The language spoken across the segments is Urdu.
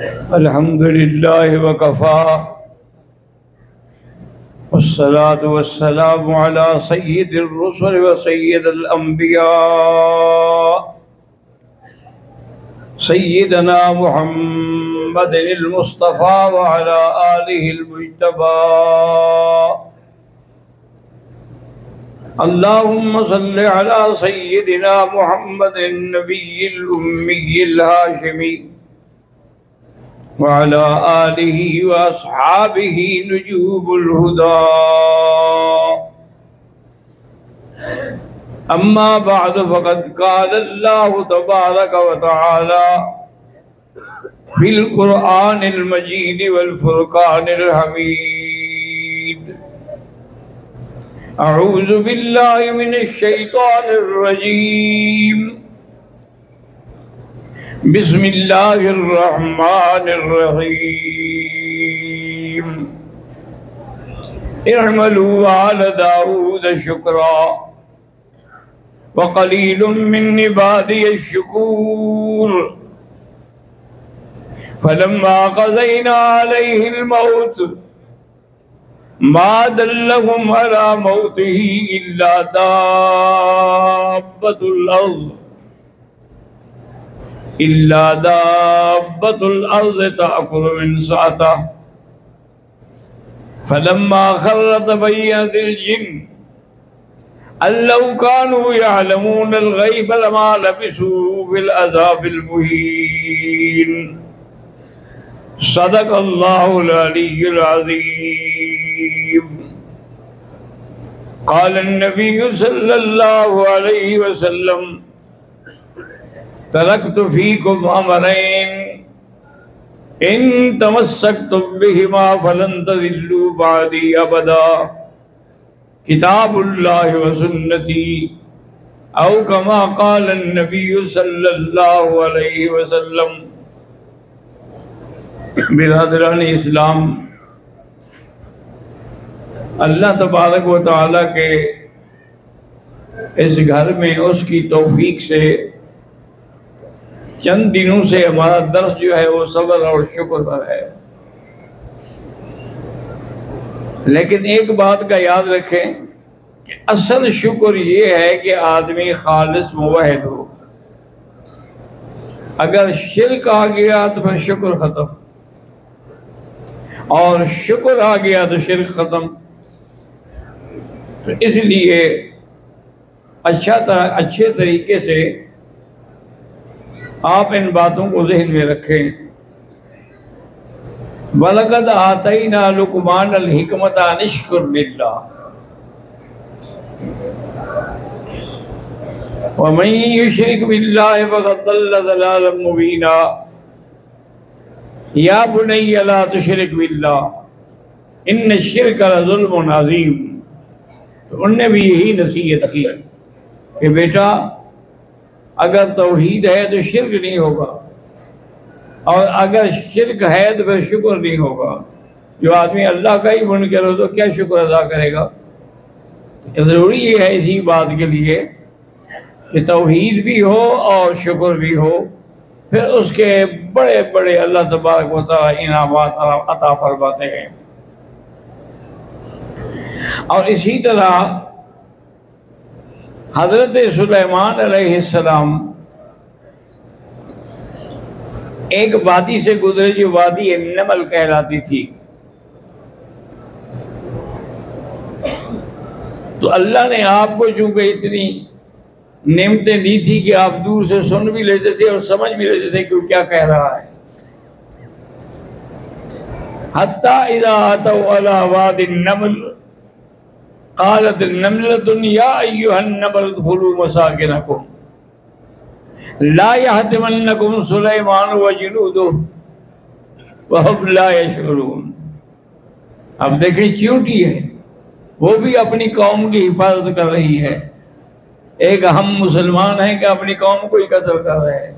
الحمد لله وكفى والصلاة والسلام على سيد الرسل وسيد الأنبياء سيدنا محمد المصطفى وعلى آله المجتبى. اللهم صل على سيدنا محمد النبي الأمي الهاشمي وعلى آله وأصحابه نجوم الهدى. أما بعد فقد قال الله تبارك وتعالى في القرآن المجيد والفرقان الحميد: أعوذ بالله من الشيطان الرجيم. بسم الله الرحمن الرحيم. اعملوا على داود شكرا وقليل من عبادي الشكور. فلما قضينا عليه الموت ما دلهم على موته إلا دابة الأرض تأكل من سأته. فلما خر تبينت الجن أن لو كانوا يعلمون الغيب لما لبثوا في العذاب المهين. صدق الله العلي العظيم. قال النبي صلى الله عليه وسلم: تركت فيكم أمرين إن تمسكتم بهما فلن تضلوا بعدي أبدا: كتاب الله وسنتي، أو كما قال النبي صلى الله عليه وسلم. برادران اسلام، اللہ تبارک و تعالیٰ کے اس گھر میں اس کی توفیق سے چند دنوں سے ہمارا درس جو ہے وہ صبر اور شکر پر ہے. لیکن ایک بات کا یاد رکھیں کہ اصل شکر یہ ہے کہ آدمی خالص موحد ہو. اگر شرک آ گیا تو پھر شکر ختم، اور شکر آ گیا تو شرک ختم. تو اس لیے اچھے طریقے سے آپ ان باتوں کو ذہن میں رکھیں. وَلَقَدْ آتَيْنَا لُقْمَانَ الْحِكْمَةَ أَنِ اشْكُرْ لِلَّهِ وَمَن يُشْرِكْ بِاللَّهِ فَقَدْ ضَلَّ ضَلَالًا مُبِينًا. یا بنی لا تشرک باللہ ان الشرک لظلم عظیم. تو ان نے بھی یہی نصیحت کی کہ بیٹا اگر توحید ہے تو شرک نہیں ہوگا، اور اگر شرک ہے تو پھر شکر نہیں ہوگا. جو آدمی اللہ کا ہی منکر ہو تو کیا شکر ادا کرے گا؟ ضروری یہ ہے اسی بات کے لیے کہ توحید بھی ہو اور شکر بھی ہو، پھر اس کے بڑے بڑے اللہ تبارک و تعالی انعامات عطا فرماتے ہیں. اور اسی طرح حضرت سلیمان علیہ السلام ایک وادی سے گزرے جو وادی نمل کہلاتی تھی. تو اللہ نے آپ کو چونکہ اتنی نعمتیں دی تھی کہ آپ دور سے سن بھی لیتے تھے اور سمجھ بھی لیتے تھے کہ وہ کیا کہہ رہا ہے. حتی اذا اتوا علی واد النمل قالت النملۃ یا ایھا النمل ادخلوا مساکنکم لا یحطمنکم سلیمان وجنودہ وهم لا یشعرون. اب دیکھیں چیونٹی ہے، وہ بھی اپنی قوم کی حفاظت کر رہی ہے. ایک ہم مسلمان ہیں کہ اپنی قوم کو ہی قتل کر رہے ہیں.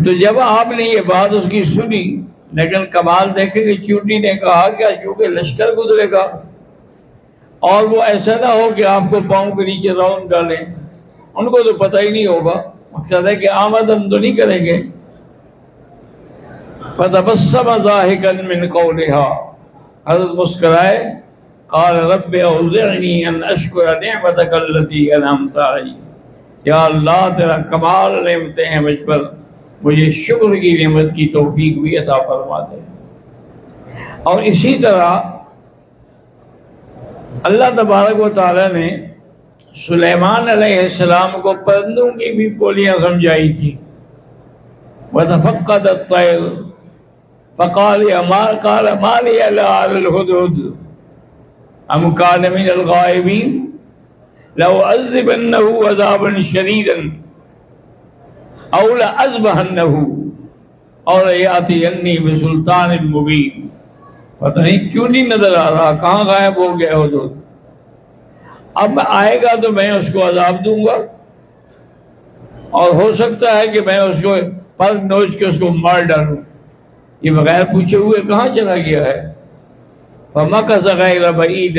تو جب آپ نے یہ بات اس کی سنی، لیکن کمال دیکھیں کہ چیونٹی نے کہا کہ چونکہ لشکر گزرے گا اور وہ ایسا نہ ہو کہ آپ کو پاؤں کے نیچے راؤنڈ ڈالیں، ان کو تو پتہ ہی نہیں ہوگا مقصد ہے کہ آمدن تو نہیں کریں گے. فتبسم ضاحكا من قولها، حضرت مسکرائے. قال رب اوزعنی ان اشکر نعمتک التي انعمت علی، یا اللہ تیرا کمال نعمتیں ہیں مجھ پر، مجھے شکر کی نعمت کی توفیق بھی عطا فرما دے. اور اسی طرح اللہ تبارک و تعالیٰ نے سلیمان علیہ السلام کو پرندوں کی بھی بولیاں سمجھائی تھی. وَتَفَقَّدَ الطَّيْرُ فَقَالَ مَا لِيَ لَا أَرَى الْهُدْهُدَ أَمْ كَانَ مِنَ الْغَائِبِينَ لَأُعَذِّبَنَّهُ عَذَابًا شَدِيدًا أَوْ لَأَذْبَحَنَّهُ أَوْ لَيَأْتِيَنِّي بِسُلْطَانٍ مُبِينٍ. پتہ نہیں کیوں نہیں نظر آ رہا، کہاں غائب ہو گیا ہدہد. اب آئے گا تو میں اس کو عذاب دوں گا، اور ہو سکتا ہے کہ میں اس کو پر نوچ کے اس کو مار ڈالوں. یہ بغیر پوچھے ہوئے کہاں چلا گیا ہے؟ فَمَكَثَ غَيْرَ بَعِيدٍ،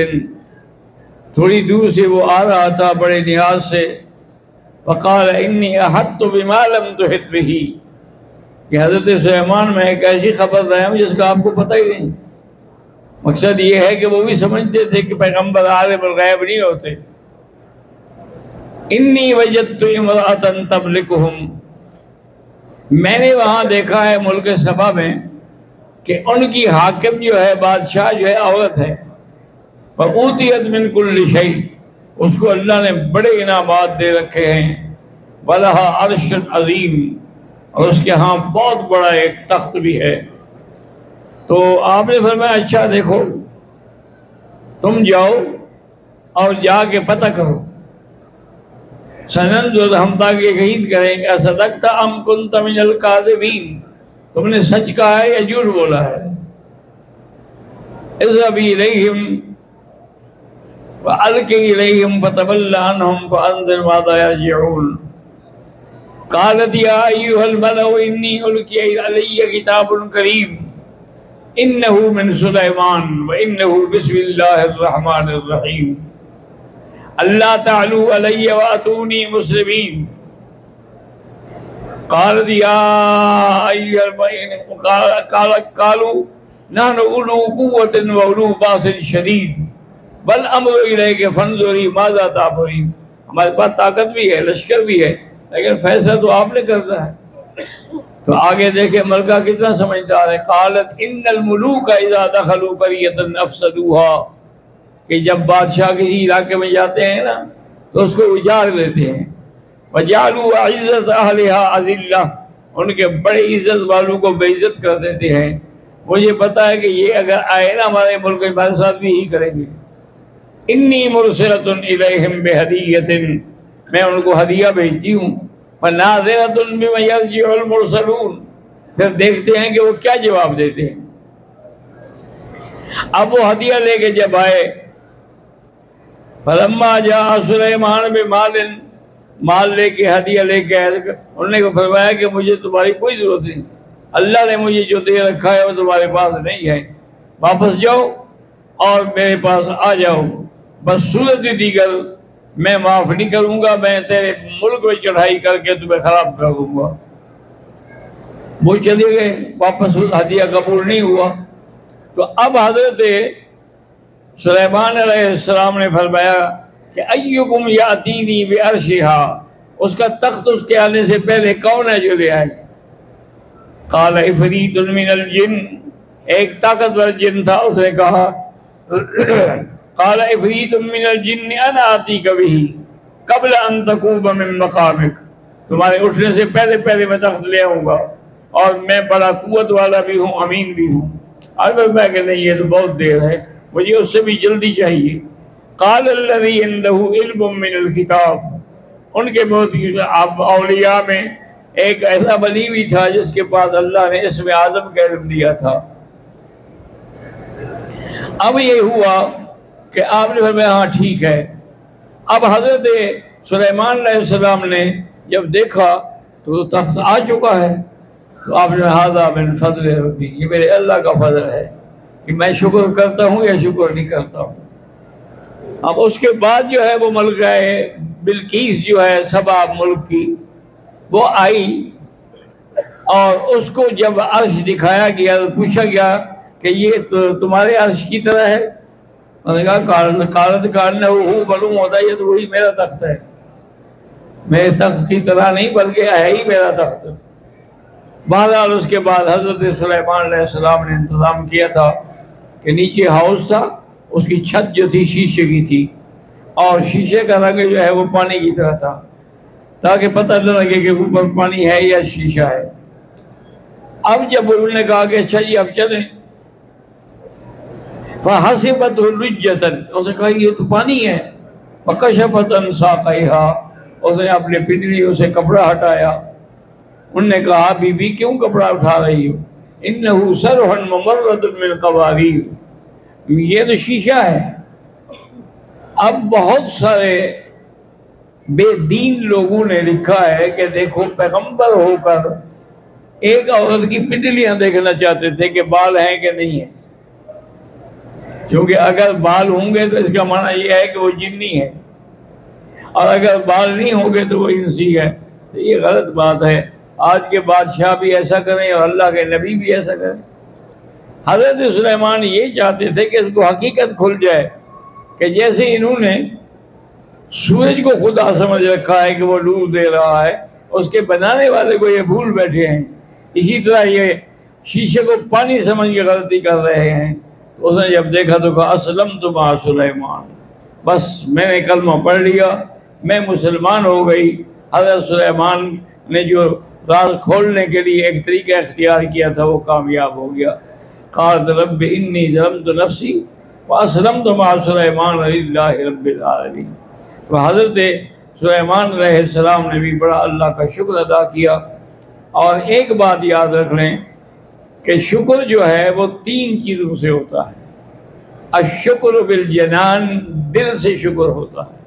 تھوڑی دور سے وہ آ رہا تھا بڑے نیاز سے. فَقَالَ إِنِّي أَحَطْتُ بِمَا لَمْ تُحِطْ بِهِ، کہ حضرت سلیمان میں ایک ایسی خبر لایا ہوں جس کا آپ کو پتہ ہی نہیں. مقصد یہ ہے کہ وہ بھی سمجھتے تھے کہ پیغمبر عالم الغیب نہیں ہوتے. انی وجدت امرأة تملکہم، میں نے وہاں دیکھا ہے ملک سبا میں کہ ان کی حاکم جو ہے، بادشاہ جو ہے، عورت ہے. فَأُوتِيَتْ مِنْ كُلِّ شَيْءٍ، اس کو اللہ نے بڑے انعامات دے رکھے ہیں. وَلَهَا عَرْشٌ عَظِيمٌ، اور اس کے ہاں بہت بڑا ایک تخت بھی ہے. تو آپ نے فرمایا اچھا دیکھو، تم جاؤ اور جا کے پتہ کرو. سننظر، ہم تاکہ یقین کریں کہ اصدقت ام کنت من الکاذبین، تم نے سچ کہا ہے یا جھوٹ بولا ہے. اذهبی الیہم فالقی الیہم فتول عنہم فانظر ماذا یرجعون. قالت یا ایھا الملأ انی القی علی کتاب کریم انه من سلیمان وانه بسم اللہ الرحمن الرحیم اللہ تعلوا علی واتونی مسلمین. قالت یا قالوا نحن اولو قوۃ واولو باس شدید بل امر الیک فانظری ماذا تأمرین. ہمارے پاس طاقت بھی ہے، لشکر بھی ہے، لیکن فیصلہ تو آپ نے کرنا ہے. تو آگے دیکھیں ملکہ کتنا سمجھدار ہے. قالت ان الملوک اذا دخلوا قریۃ افسدوها، کہ جب بادشاہ کسی علاقے میں جاتے ہیں نا تو اس کو اجاڑ دیتے ہیں. وجعلوا عزت اہلها اذلہ، ان کے بڑے عزت والوں کو بے عزت کر دیتے ہیں. مجھے پتا ہے کہ یہ اگر آئے نا ہمارے ملک میں، ہمارے ساتھ بھی یہی کریں گے. انی مرسلۃ الیہم بہدیۃ، میں ان کو ہدیہ بھیجتی ہوں. فناظرۃ بما یرجع المرسلون، پھر دیکھتے ہیں کہ وہ کیا جواب دیتے ہیں. اب وہ ہدیہ لے کے جب آئے، فلما جاء سلیمان بمال، مال لے کے ہدیہ لے کے آئے، انہوں نے فرمایا کہ مجھے تمہاری کوئی ضرورت نہیں، اللہ نے مجھے جو دے رکھا ہے وہ تمہارے پاس نہیں ہے. واپس جاؤ اور میرے پاس آ جاؤ. بس صورت دیگر میں معاف نہیں کروں گا، میں تیرے ملک میں چڑھائی کر کے تمہیں خراب کر دوں گا. وہ چلے گئے، واپس ہدیہ قبول نہیں ہوا. تو اب حضرت سلیمان علیہ السلام نے فرمایا کہ ایکم یاتینی بعرشھا، اس کا تخت اس کے آنے سے پہلے کون ہے جو لے آئے؟ قال عفریت من الجن، ایک طاقتور جن تھا، اس نے کہا قال عفریت من الجن انا آتیک بہ قبل ان تقوم من مقامک، تمہارے اٹھنے سے پہلے پہلے میں تخت لے آؤں گا، اور میں بڑا قوت والا بھی ہوں، امین بھی ہوں. اگر میں کہ نہیں یہ تو بہت دیر ہے، مجھے اس سے بھی جلدی چاہیے. قال الذی عنده علم من الکتاب، ان کے بہت اولیاء میں ایک ایسا ولی بھی تھا جس کے پاس اللہ نے اسم اعظم کا علم دیا تھا. اب یہ ہوا کہ آپ نے فرمایا ہاں ٹھیک ہے. اب حضرت سلیمان علیہ السلام نے جب دیکھا تو تخت آ چکا ہے، تو آپ نے ھذا من فضل ربی، یہ میرے اللہ کا فضل ہے کہ میں شکر کرتا ہوں یا شکر نہیں کرتا ہوں. اب اس کے بعد جو ہے وہ ملکہ بلقیس جو ہے سبا ملک کی، وہ آئی اور اس کو جب عرش دکھایا گیا تو پوچھا گیا کہ یہ تو تمہارے عرش کی طرح ہے؟ انہوں نے کہا کالت کارن معلوم ہوتا ہے یہ تو وہی میرا تخت ہے، میرے تخت کی طرح نہیں بلکہ ہے ہی میرا تخت۔ بہرحال اس کے بعد حضرت سلیمان علیہ السلام نے انتظام کیا تھا کہ نیچے ہاؤس تھا، اس کی چھت جو تھی شیشے کی تھی، اور شیشے کا رنگ جو ہے وہ پانی کی طرح تھا، تاکہ پتہ نہ لگے کہ اوپر پانی ہے یا شیشہ ہے۔ اب جب انہوں نے کہا کہ اچھا جی اب چلیں، فَحَسِبَتْهُ لُجَّةً، اس نے کہا یہ تو پانی ہے، فَكَشَفَتْ عَنْ سَاقَيْهَا، اس نے اپنے پنڈلیوں سے کپڑا ہٹایا۔ انہوں نے کہا بی بی کیوں کپڑا اٹھا رہی ہو؟ إِنَّهُ سَرْحٌ مُمَرَّدٌ مِّنْ قَوَارِيرَ، یہ تو شیشہ ہے۔ اب بہت سارے بے دین لوگوں نے لکھا ہے کہ دیکھو پیغمبر ہو کر ایک عورت کی پنڈلیاں دیکھنا چاہتے تھے کہ بال ہیں کہ نہیں ہیں، کیونکہ اگر بال ہوں گے تو اس کا معنی یہ ہے کہ وہ جنی ہے، اور اگر بال نہیں ہوں گے تو وہ انسی ہے۔ تو یہ غلط بات ہے۔ آج کے بادشاہ بھی ایسا کریں اور اللہ کے نبی بھی ایسا کریں۔ حضرت سلیمان یہ چاہتے تھے کہ اس کو حقیقت کھل جائے کہ جیسے انہوں نے سورج کو خدا سمجھ رکھا ہے کہ وہ نور دے رہا ہے، اس کے بنانے والے کو یہ بھول بیٹھے ہیں، اسی طرح یہ شیشے کو پانی سمجھ کے غلطی کر رہے ہیں۔ تو اس نے جب دیکھا تو کہا اسلمت مع سلیمان، بس میں نے کلمہ پڑھ لیا، میں مسلمان ہو گئی۔ حضرت سلیمان نے جو راز کھولنے کے لیے ایک طریقہ اختیار کیا تھا وہ کامیاب ہو گیا۔ قالت رب انی ظلمت نفسی واسلمت مع سلیمان للہ رب العالمین۔ تو حضرت سلیمان علیہ السلام نے بھی بڑا اللہ کا شکر ادا کیا۔ اور ایک بات یاد رکھ لیں کہ شکر جو ہے وہ 3 چیزوں سے ہوتا ہے۔ الشکر بالجنان، دل سے شکر ہوتا ہے،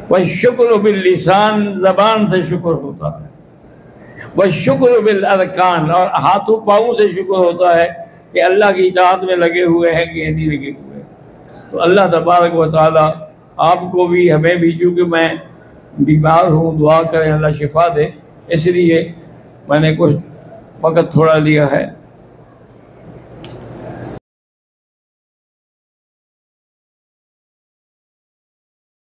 والشکر باللسان، زبان سے شکر ہوتا ہے، والشکر بالارکان، اور ہاتھوں پاؤں سے شکر ہوتا ہے کہ اللہ کی اطاعت میں لگے ہوئے ہیں کہ نہیں لگے ہوئے ہیں۔ تو اللہ تبارک و تعالی آپ کو بھی ہمیں بھی، چونکہ میں بیمار ہوں، دعا کریں اللہ شفا دے، اس لیے میں نے کچھ وقت تھوڑا لیا ہے۔